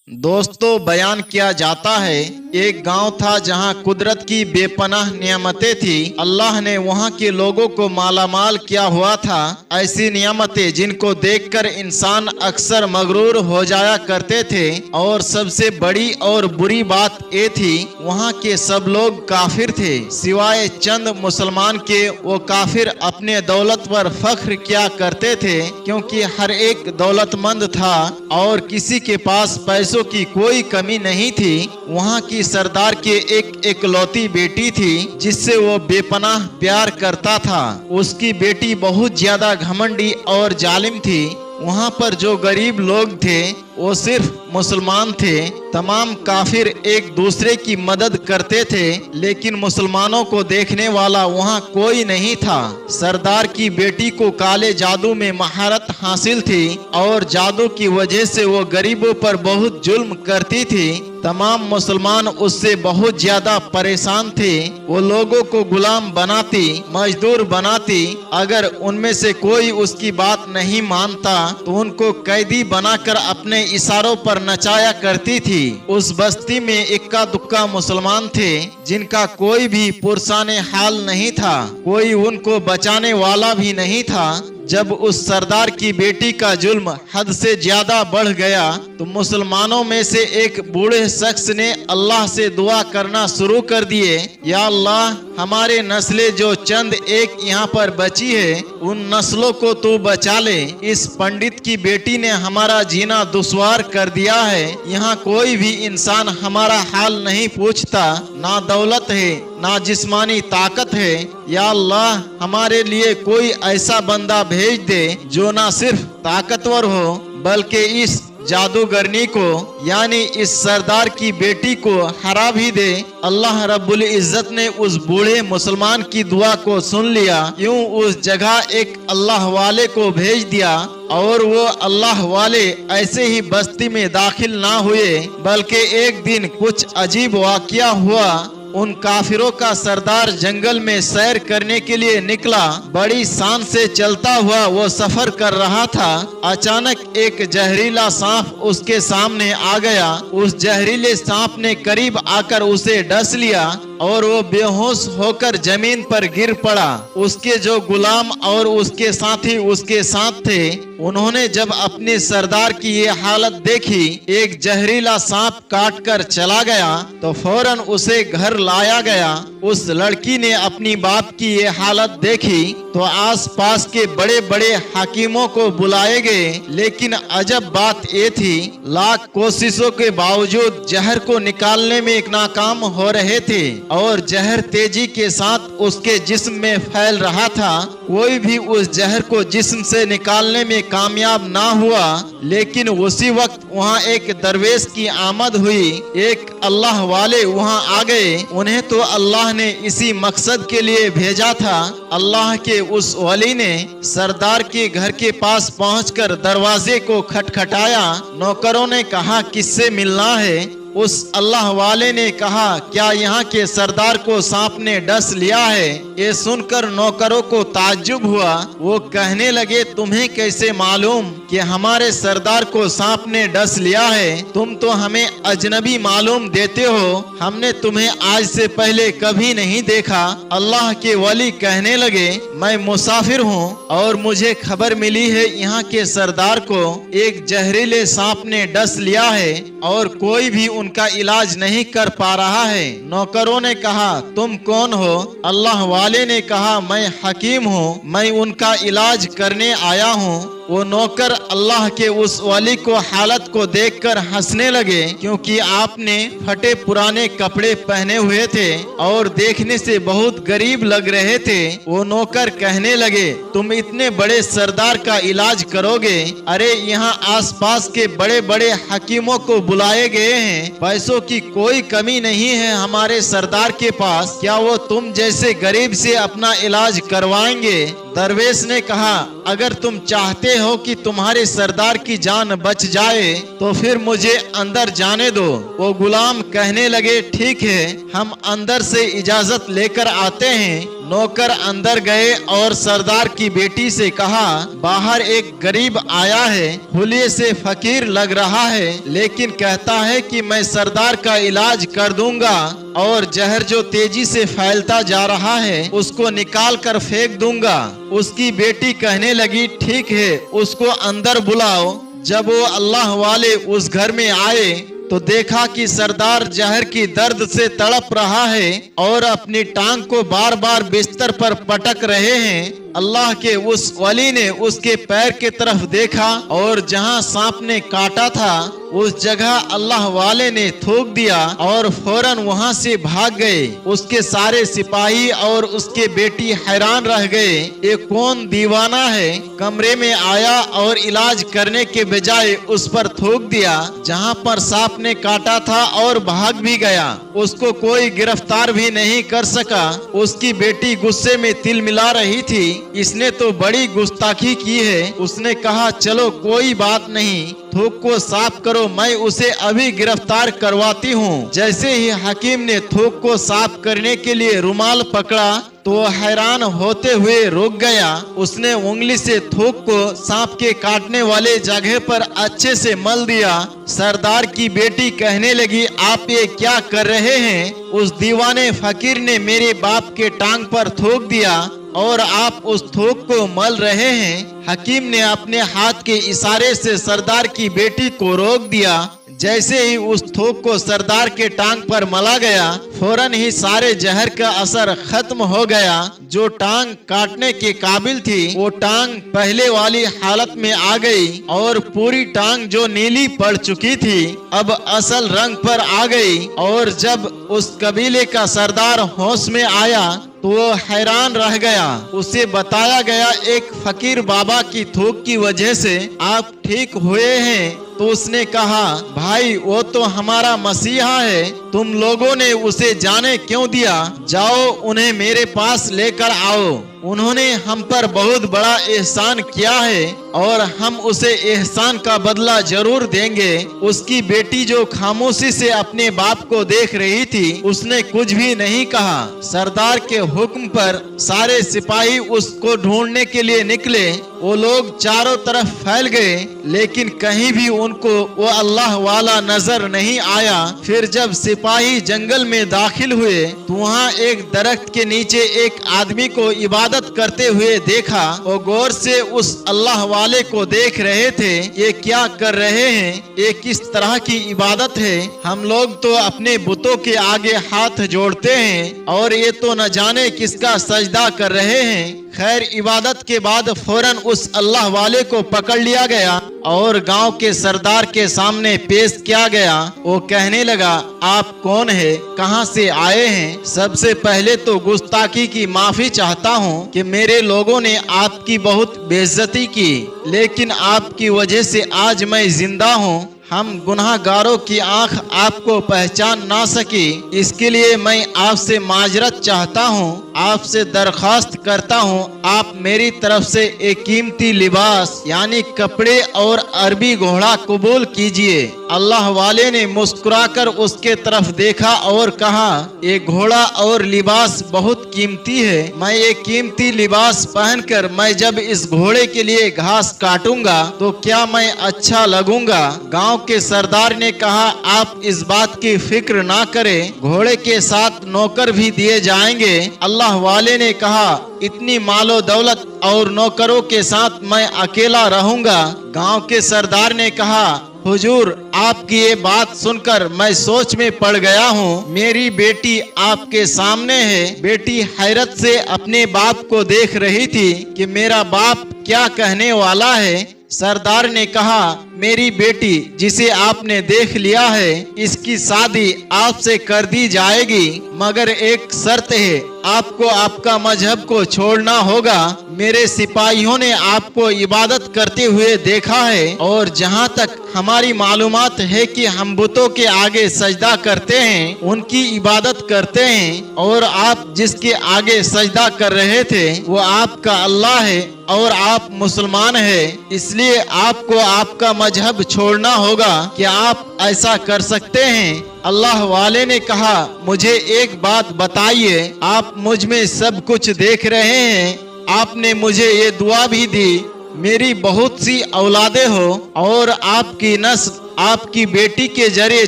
दोस्तों, बयान किया जाता है एक गांव था जहां कुदरत की बेपनाह नियामतें थी। अल्लाह ने वहां के लोगों को मालामाल किया हुआ था। ऐसी नियामतें जिनको देखकर इंसान अक्सर मगरूर हो जाया करते थे। और सबसे बड़ी और बुरी बात ये थी, वहां के सब लोग काफिर थे सिवाय चंद मुसलमान के। वो काफिर अपने दौलत पर फख्र किया करते थे क्योंकि हर एक दौलतमंद था और किसी के पास पैसों की कोई कमी नहीं थी। वहाँ की सरदार के एक इकलौती बेटी थी जिससे वो बेपनाह प्यार करता था। उसकी बेटी बहुत ज्यादा घमंडी और जालिम थी। वहाँ पर जो गरीब लोग थे वो सिर्फ मुसलमान थे। तमाम काफिर एक दूसरे की मदद करते थे, लेकिन मुसलमानों को देखने वाला वहाँ कोई नहीं था। सरदार की बेटी को काले जादू में महारत हासिल थी और जादू की वजह से वो गरीबों पर बहुत जुल्म करती थी। तमाम मुसलमान उससे बहुत ज्यादा परेशान थे। वो लोगों को गुलाम बनाती, मजदूर बनाती। अगर उनमें से कोई उसकी बात नहीं मानता तो उनको कैदी बनाकर अपने इशारों पर नचाया करती थी। उस बस्ती में इक्का दुक्का मुसलमान थे जिनका कोई भी पुरसाने हाल नहीं था, कोई उनको बचाने वाला भी नहीं था। जब उस सरदार की बेटी का जुल्म हद से ज्यादा बढ़ गया तो मुसलमानों में से एक बूढ़े शख्स ने अल्लाह से दुआ करना शुरू कर दिए, या अल्लाह, हमारे नस्लें जो चंद एक यहाँ पर बची है उन नस्लों को तू बचा ले। इस पंडित की बेटी ने हमारा जीना दुश्वार कर दिया है। यहाँ कोई भी इंसान हमारा हाल नहीं पूछता। ना दौलत है, ना जिस्मानी ताकत है। या अल्लाह, हमारे लिए कोई ऐसा बंदा भेज दे जो ना सिर्फ ताकतवर हो बल्कि इस जादूगरनी को यानी इस सरदार की बेटी को हरा भी दे। अल्लाह रब्बुल इज्जत ने उस बूढ़े मुसलमान की दुआ को सुन लिया। यूं उस जगह एक अल्लाह वाले को भेज दिया और वो अल्लाह वाले ऐसे ही बस्ती में दाखिल ना हुए, बल्कि एक दिन कुछ अजीब वाकया हुआ। उन काफिरों का सरदार जंगल में सैर करने के लिए निकला। बड़ी शान से चलता हुआ वो सफर कर रहा था। अचानक एक जहरीला सांप उसके सामने आ गया। उस जहरीले सांप ने करीब आकर उसे डस लिया और वो बेहोश होकर जमीन पर गिर पड़ा। उसके जो गुलाम और उसके साथी उसके साथ थे, उन्होंने जब अपने सरदार की ये हालत देखी, एक जहरीला सांप काट कर चला गया तो फौरन उसे घर लाया गया। उस लड़की ने अपनी बाप की ये हालत देखी तो आसपास के बड़े बड़े हाकिमों को बुलाए गए, लेकिन अजब बात ये थी, लाख कोशिशों के बावजूद जहर को निकालने में नाकाम हो रहे थे और जहर तेजी के साथ उसके जिस्म में फैल रहा था। कोई भी उस जहर को जिस्म से निकालने में कामयाब ना हुआ। लेकिन उसी वक्त वहाँ एक दरवेश की आमद हुई। एक अल्लाह वाले वहाँ आ गए। उन्हें तो अल्लाह ने इसी मकसद के लिए भेजा था। अल्लाह के उस वली ने सरदार के घर के पास पहुंचकर दरवाजे को खटखटाया। नौकरों ने कहा, किससे मिलना है? उस अल्लाह वाले ने कहा, क्या यहाँ के सरदार को सांप ने डस लिया है? ये सुनकर नौकरों को ताज्जुब हुआ। वो कहने लगे, तुम्हें कैसे मालूम कि हमारे सरदार को सांप ने डस लिया है? तुम तो हमें अजनबी मालूम देते हो। हमने तुम्हें आज से पहले कभी नहीं देखा। अल्लाह के वली कहने लगे, मैं मुसाफिर हूँ और मुझे खबर मिली है यहाँ के सरदार को एक जहरीले सांप ने डस लिया है और कोई भी उनका इलाज नहीं कर पा रहा है। नौकरों ने कहा, तुम कौन हो? अल्लाह वाले ने कहा, मैं हकीम हूँ, मैं उनका इलाज करने आया हूँ। वो नौकर अल्लाह के उस वली को हालत को देखकर हंसने लगे, क्योंकि आपने फटे पुराने कपड़े पहने हुए थे और देखने से बहुत गरीब लग रहे थे। वो नौकर कहने लगे, तुम इतने बड़े सरदार का इलाज करोगे? अरे यहाँ आसपास के बड़े बड़े हकीमों को बुलाए गए हैं। पैसों की कोई कमी नहीं है हमारे सरदार के पास। क्या वो तुम जैसे गरीब से अपना इलाज करवाएंगे? दरवेश ने कहा, अगर तुम चाहते हो कि तुम्हारे सरदार की जान बच जाए तो फिर मुझे अंदर जाने दो। वो गुलाम कहने लगे, ठीक है, हम अंदर से इजाजत लेकर आते हैं। नौकर अंदर गए और सरदार की बेटी से कहा, बाहर एक गरीब आया है, हुलिये से फकीर लग रहा है, लेकिन कहता है कि मैं सरदार का इलाज कर दूंगा और जहर जो तेजी से फैलता जा रहा है उसको निकाल कर फेंक दूंगा। उसकी बेटी कहने लगी, ठीक है, उसको अंदर बुलाओ। जब वो अल्लाह वाले उस घर में आए तो देखा कि सरदार जहर की दर्द से तड़प रहा है और अपनी टांग को बार बार बिस्तर पर पटक रहे हैं। अल्लाह के उस वली ने उसके पैर की तरफ देखा और जहां सांप ने काटा था उस जगह अल्लाह वाले ने थूक दिया और फौरन वहां से भाग गए। उसके सारे सिपाही और उसके बेटी हैरान रह गए, ये कौन दीवाना है, कमरे में आया और इलाज करने के बजाय उस पर थूक दिया जहां पर सांप ने काटा था और भाग भी गया। उसको कोई गिरफ्तार भी नहीं कर सका। उसकी बेटी गुस्से में तिल मिला रही थी, इसने तो बड़ी गुस्ताखी की है। उसने कहा, चलो कोई बात नहीं, थूक को साफ करो, मैं उसे अभी गिरफ्तार करवाती हूँ। जैसे ही हकीम ने थूक को साफ करने के लिए रुमाल पकड़ा तो हैरान होते हुए रुक गया। उसने उंगली से थूक को सांप के काटने वाले जगह पर अच्छे से मल दिया। सरदार की बेटी कहने लगी, आप ये क्या कर रहे हैं? उस दीवाने फकीर ने मेरे बाप के टांग पर थूक दिया और आप उस थूक को मल रहे हैं। हकीम ने अपने हाथ के इशारे से सरदार की बेटी को रोक दिया। जैसे ही उस थूक को सरदार के टांग पर मला गया, फौरन ही सारे जहर का असर खत्म हो गया। जो टांग काटने के काबिल थी वो टांग पहले वाली हालत में आ गई और पूरी टांग जो नीली पड़ चुकी थी अब असल रंग पर आ गई। और जब उस कबीले का सरदार होश में आया तो वो हैरान रह गया। उसे बताया गया, एक फकीर बाबा की थूक की वजह से आप ठीक हुए हैं। तो उसने कहा, भाई वो तो हमारा मसीहा है, तुम लोगों ने उसे जाने क्यों दिया? जाओ उन्हें मेरे पास लेकर आओ। उन्होंने हम पर बहुत बड़ा एहसान किया है और हम उसे एहसान का बदला जरूर देंगे। उसकी बेटी जो खामोशी से अपने बाप को देख रही थी उसने कुछ भी नहीं कहा। सरदार के हुक्म पर सारे सिपाही उसको ढूंढने के लिए निकले। वो लोग चारों तरफ फैल गए लेकिन कहीं भी उनको वो अल्लाह वाला नजर नहीं आया। फिर जब सिपाही जंगल में दाखिल हुए तो वहाँ एक दरख्त के नीचे एक आदमी को इबादत करते हुए देखा। वो गौर से उस अल्लाह वाले को देख रहे थे, ये क्या कर रहे हैं, ये किस तरह की इबादत है? हम लोग तो अपने बुतों के आगे हाथ जोड़ते हैं और ये तो न जाने किसका सजदा कर रहे हैं। खैर, इबादत के बाद फौरन उस अल्लाह वाले को पकड़ लिया गया और गांव के सरदार के सामने पेश किया गया। वो कहने लगा, आप कौन है, कहां से आए हैं? सबसे पहले तो गुस्ताखी की माफी चाहता हूं कि मेरे लोगों ने आपकी बहुत बेइज्जती की, लेकिन आपकी वजह से आज मैं जिंदा हूं। हम गुनाहगारों की आंख आपको पहचान ना सकी, इसके लिए मैं आपसे माजरत चाहता हूँ। आपसे दरखास्त करता हूँ आप मेरी तरफ से एक कीमती लिबास यानी कपड़े और अरबी घोड़ा कबूल कीजिए। अल्लाह वाले ने मुस्कुराकर उसके तरफ देखा और कहा, ये घोड़ा और लिबास बहुत कीमती है। मैं ये कीमती लिबास पहनकर मैं जब इस घोड़े के लिए घास काटूंगा तो क्या मैं अच्छा लगूंगा? गांव के सरदार ने कहा, आप इस बात की फिक्र ना करें, घोड़े के साथ नौकर भी दिए जाएंगे। अल्लाह वाले ने कहा, इतनी मालो दौलत और नौकरों के साथ मैं अकेला रहूंगा। गांव के सरदार ने कहा, हुजूर, आपकी ये बात सुनकर मैं सोच में पड़ गया हूँ। मेरी बेटी आपके सामने है। बेटी हैरत से अपने बाप को देख रही थी कि मेरा बाप क्या कहने वाला है। सरदार ने कहा, मेरी बेटी जिसे आपने देख लिया है इसकी शादी आपसे कर दी जाएगी, मगर एक शर्त है, आपको आपका मजहब को छोड़ना होगा। मेरे सिपाहियों ने आपको इबादत करते हुए देखा है और जहाँ तक हमारी मालूमात है कि हम बुतों के आगे सजदा करते हैं, उनकी इबादत करते हैं और आप जिसके आगे सजदा कर रहे थे वो आपका अल्लाह है और आप मुसलमान हैं। इसलिए आपको आपका मजहब छोड़ना होगा। क्या आप ऐसा कर सकते हैं? अल्लाह वाले ने कहा, मुझे एक बात बताइए, आप मुझ में सब कुछ देख रहे हैं, आपने मुझे ये दुआ भी दी, मेरी बहुत सी औलादे हो और आपकी नस्ल आपकी बेटी के जरिए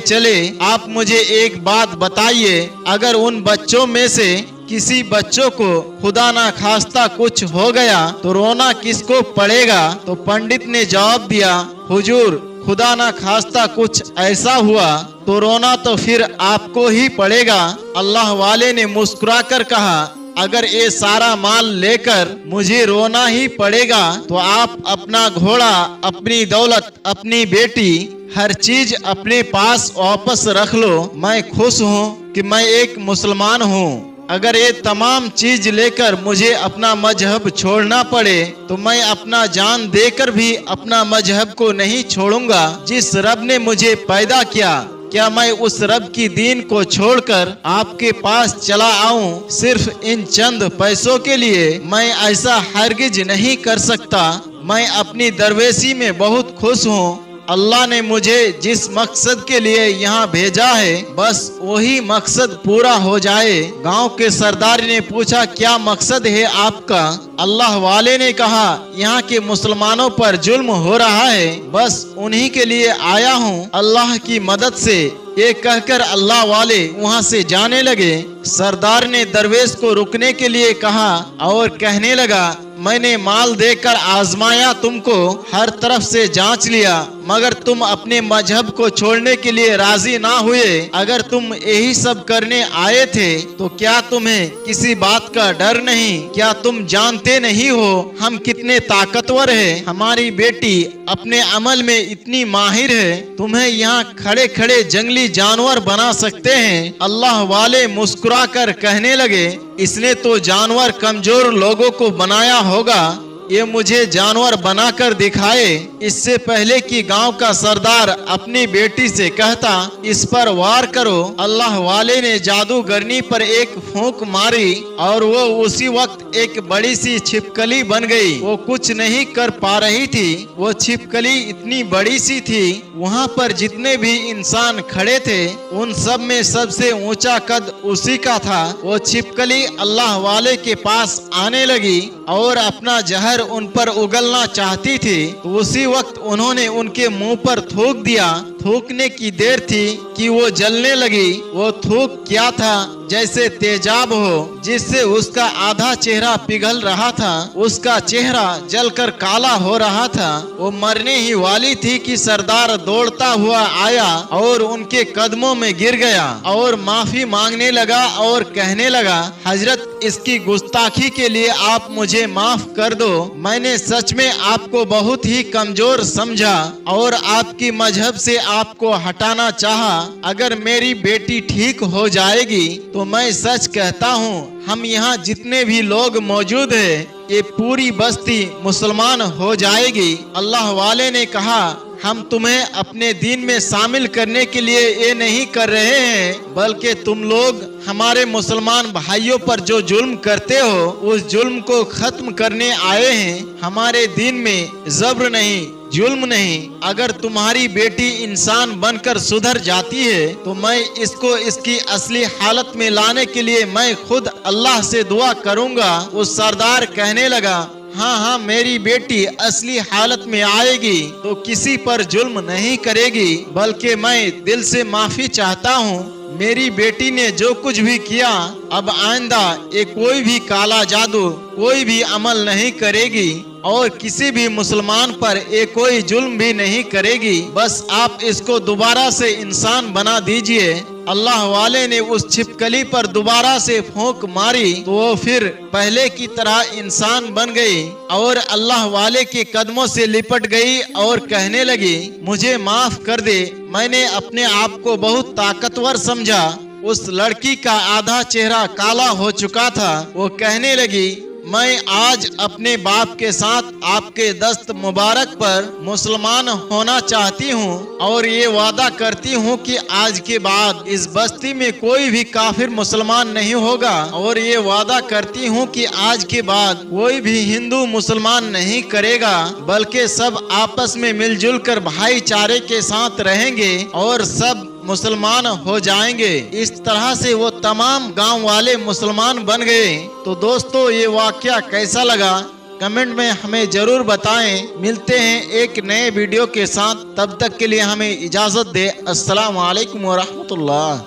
चले। आप मुझे एक बात बताइए, अगर उन बच्चों में से किसी बच्चों को खुदा ना खास्ता कुछ हो गया तो रोना किसको पड़ेगा? तो पंडित ने जवाब दिया, हुजूर, खुदा ना खास्ता कुछ ऐसा हुआ तो रोना तो फिर आपको ही पड़ेगा। अल्लाह वाले ने मुस्कुराकर कहा, अगर ये सारा माल लेकर मुझे रोना ही पड़ेगा तो आप अपना घोड़ा, अपनी दौलत, अपनी बेटी, हर चीज अपने पास वापस रख लो। मैं खुश हूँ कि मैं एक मुसलमान हूँ। अगर ये तमाम चीज लेकर मुझे अपना मजहब छोड़ना पड़े तो मैं अपना जान देकर भी अपना मजहब को नहीं छोड़ूंगा। जिस रब ने मुझे पैदा किया, क्या मैं उस रब की दीन को छोड़कर आपके पास चला आऊं सिर्फ इन चंद पैसों के लिए? मैं ऐसा हरगिज नहीं कर सकता। मैं अपनी दरवेशी में बहुत खुश हूँ। अल्लाह ने मुझे जिस मकसद के लिए यहाँ भेजा है, बस वही मकसद पूरा हो जाए। गांव के सरदार ने पूछा, क्या मकसद है आपका? अल्लाह वाले ने कहा, यहाँ के मुसलमानों पर जुल्म हो रहा है, बस उन्हीं के लिए आया हूँ अल्लाह की मदद से। ये कहकर अल्लाह वाले वहाँ से जाने लगे। सरदार ने दरवेश को रुकने के लिए कहा और कहने लगा, मैंने माल देकर आजमाया, तुमको हर तरफ से जांच लिया, मगर तुम अपने मजहब को छोड़ने के लिए राजी ना हुए। अगर तुम यही सब करने आए थे तो क्या तुम्हें किसी बात का डर नहीं? क्या तुम जानते नहीं हो हम कितने ताकतवर हैं? हमारी बेटी अपने अमल में इतनी माहिर है, तुम्हें यहाँ खड़े खड़े जंगली जानवर बना सकते हैं। अल्लाह वाले मुस्कुरा कर कहने लगे, इसने तो जानवर कमजोर लोगों को बनाया होगा, ये मुझे जानवर बनाकर दिखाए। इससे पहले कि गांव का सरदार अपनी बेटी से कहता, इस पर वार करो, अल्लाह वाले ने जादूगरनी पर एक फूंक मारी और वो उसी वक्त एक बड़ी सी छिपकली बन गई। वो कुछ नहीं कर पा रही थी। वो छिपकली इतनी बड़ी सी थी, वहाँ पर जितने भी इंसान खड़े थे उन सब में सबसे ऊंचा कद उसी का था। वो छिपकली अल्लाह वाले के पास आने लगी और अपना जहर उन पर उगलना चाहती थी। तो उसी वक्त उन्होंने उनके मुंह पर थूक दिया। थूकने की देर थी कि वो जलने लगी। वो थूक क्या था? जैसे तेजाब हो, जिससे उसका आधा चेहरा पिघल रहा था, उसका चेहरा जलकर काला हो रहा था। वो मरने ही वाली थी कि सरदार दौड़ता हुआ आया और उनके कदमों में गिर गया और माफी मांगने लगा और कहने लगा, हजरत, इसकी गुस्ताखी के लिए आप मुझे माफ कर दो। मैंने सच में आपको बहुत ही कमजोर समझा और आपकी मजहब से आपको हटाना चाहा। अगर मेरी बेटी ठीक हो जाएगी तो मैं सच कहता हूँ, हम यहाँ जितने भी लोग मौजूद हैं, ये पूरी बस्ती मुसलमान हो जाएगी। अल्लाह वाले ने कहा, हम तुम्हें अपने दीन में शामिल करने के लिए ये नहीं कर रहे हैं, बल्कि तुम लोग हमारे मुसलमान भाइयों पर जो जुल्म करते हो उस जुल्म को खत्म करने आए हैं। हमारे दीन में जब्र नहीं, जुल्म नहीं। अगर तुम्हारी बेटी इंसान बनकर सुधर जाती है तो मैं इसको इसकी असली हालत में लाने के लिए मैं खुद अल्लाह से दुआ करूंगा। उस सरदार कहने लगा, हाँ हाँ, मेरी बेटी असली हालत में आएगी तो किसी पर जुल्म नहीं करेगी, बल्कि मैं दिल से माफी चाहता हूँ। मेरी बेटी ने जो कुछ भी किया, अब आइंदा ये कोई भी काला जादू, कोई भी अमल नहीं करेगी और किसी भी मुसलमान पर ये कोई जुल्म भी नहीं करेगी। बस आप इसको दोबारा से इंसान बना दीजिए। अल्लाह वाले ने उस छिपकली पर दोबारा से फूंक मारी तो वो फिर पहले की तरह इंसान बन गई और अल्लाह वाले के कदमों से लिपट गई और कहने लगी, मुझे माफ कर दे, मैंने अपने आप को बहुत ताकतवर समझा। उस लड़की का आधा चेहरा काला हो चुका था। वो कहने लगी, मैं आज अपने बाप के साथ आपके दस्त मुबारक पर मुसलमान होना चाहती हूँ और ये वादा करती हूँ कि आज के बाद इस बस्ती में कोई भी काफिर मुसलमान नहीं होगा और ये वादा करती हूँ कि आज के बाद कोई भी हिंदू मुसलमान नहीं करेगा, बल्कि सब आपस में मिलजुल कर भाईचारे के साथ रहेंगे और सब मुसलमान हो जाएंगे। इस तरह से वो तमाम गांव वाले मुसलमान बन गए। तो दोस्तों ये वाकया कैसा लगा कमेंट में हमें जरूर बताएं। मिलते हैं एक नए वीडियो के साथ, तब तक के लिए हमें इजाजत दे। अस्सलाम वालेकुम व रहमतुल्लाह।